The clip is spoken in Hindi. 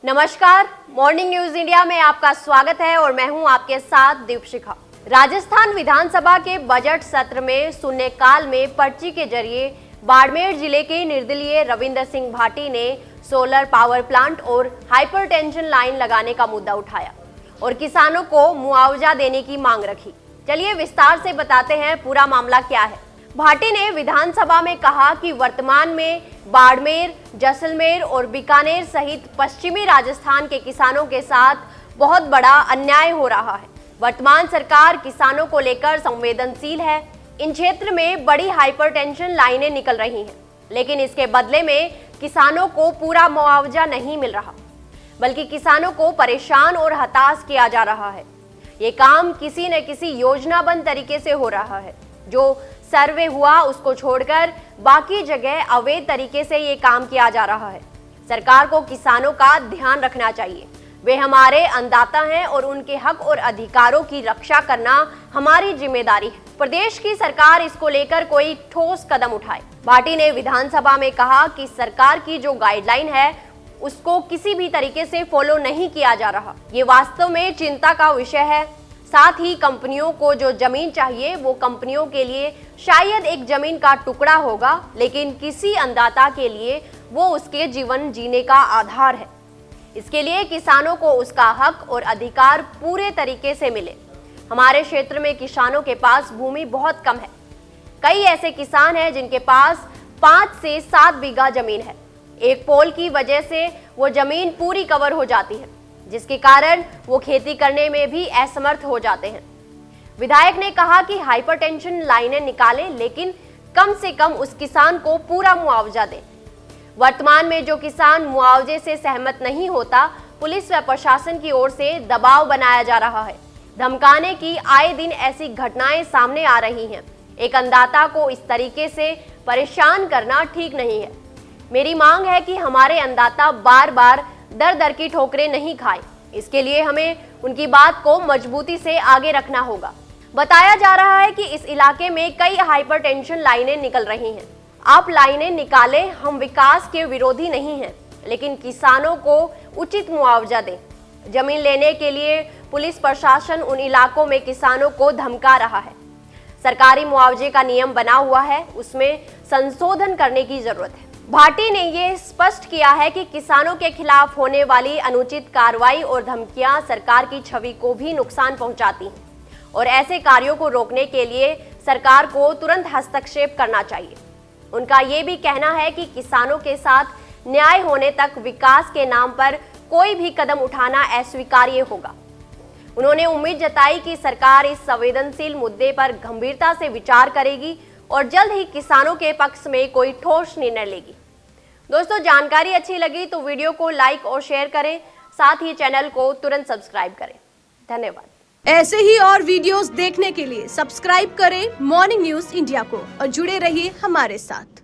नमस्कार, मॉर्निंग न्यूज इंडिया में आपका स्वागत है और मैं हूं आपके साथ दीपशिखा। राजस्थान विधानसभा के बजट सत्र में शून्यकाल में पर्ची के जरिए बाड़मेर जिले के निर्दलीय रविंद्र सिंह भाटी ने सोलर पावर प्लांट और हाइपरटेंशन लाइन लगाने का मुद्दा उठाया और किसानों को मुआवजा देने की मांग रखी। चलिए विस्तार से बताते हैं पूरा मामला क्या है। भाटी ने विधानसभा में कहा कि वर्तमान में बाड़मेर, जैसलमेर और बीकानेर सहित पश्चिमी राजस्थान के किसानों के साथ बहुत बड़ा अन्याय हो रहा है। वर्तमान सरकार किसानों को लेकर संवेदनशील है। इन क्षेत्र में बड़ी हाइपरटेंशन लाइनें निकल रही हैं, लेकिन इसके बदले में किसानों को पूरा मुआवजा नहीं मिल रहा, बल्कि किसानों को परेशान और हताश किया जा रहा है। ये काम किसी न किसी योजनाबद्ध तरीके से हो रहा है। जो सर्वे हुआ उसको छोड़कर बाकी जगह अवैध तरीके से ये काम किया जा रहा है। सरकार को किसानों का ध्यान रखना चाहिए। वे हमारे अन्नदाता हैं और उनके हक और अधिकारों की रक्षा करना हमारी जिम्मेदारी है। प्रदेश की सरकार इसको लेकर कोई ठोस कदम उठाए। भाटी ने विधानसभा में कहा कि सरकार की जो गाइडलाइन है उसको किसी भी तरीके से फॉलो नहीं किया जा रहा। ये वास्तव में चिंता का विषय है। साथ ही कंपनियों को जो जमीन चाहिए वो कंपनियों के लिए शायद एक जमीन का टुकड़ा होगा, लेकिन किसी अन्नदाता के लिए वो उसके जीवन जीने का आधार है। इसके लिए किसानों को उसका हक और अधिकार पूरे तरीके से मिले। हमारे क्षेत्र में किसानों के पास भूमि बहुत कम है। कई ऐसे किसान हैं जिनके पास 5 से 7 बीघा जमीन है। एक पोल की वजह से वो जमीन पूरी कवर हो जाती है, जिसके कारण वो खेती करने में भी असमर्थ हो जाते हैं। विधायक ने कहा कि हाइपरटेंशन लाइनें निकालें, लेकिन कम से कम उस किसान को पूरा मुआवजा दें। वर्तमान में जो किसान मुआवजे से सहमत नहीं होता, पुलिस व प्रशासन की ओर से दबाव बनाया जा रहा है। धमकाने की आए दिन ऐसी घटनाएं सामने आ रही हैं। एक अन्नदाता को इस तरीके से परेशान करना ठीक नहीं है। मेरी मांग है कि हमारे अन्नदाता बार बार दर दर की ठोकरें नहीं खाएं। इसके लिए हमें उनकी बात को मजबूती से आगे रखना होगा। बताया जा रहा है कि इस इलाके में कई हाइपरटेंशन लाइनें निकल रही हैं। आप लाइनें निकालें, हम विकास के विरोधी नहीं हैं, लेकिन किसानों को उचित मुआवजा दें। जमीन लेने के लिए पुलिस प्रशासन उन इलाकों में किसानों को धमका रहा है। सरकारी मुआवजे का नियम बना हुआ है, उसमें संशोधन करने की जरूरत है। भाटी ने ये स्पष्ट किया है कि किसानों के खिलाफ होने वाली अनुचित कार्रवाई और धमकियां सरकार की छवि को भी नुकसान पहुंचाती हैं और ऐसे कार्यों को रोकने के लिए सरकार को तुरंत हस्तक्षेप करना चाहिए। उनका ये भी कहना है कि किसानों के साथ न्याय होने तक विकास के नाम पर कोई भी कदम उठाना अस्वीकार्य होगा। उन्होंने उम्मीद जताई कि सरकार इस संवेदनशील मुद्दे पर गंभीरता से विचार करेगी और जल्द ही किसानों के पक्ष में कोई ठोस निर्णय लेगी। दोस्तों, जानकारी अच्छी लगी तो वीडियो को लाइक और शेयर करें, साथ ही चैनल को तुरंत सब्सक्राइब करें। धन्यवाद। ऐसे ही और वीडियोस देखने के लिए सब्सक्राइब करें मॉर्निंग न्यूज इंडिया को और जुड़े रहिए हमारे साथ।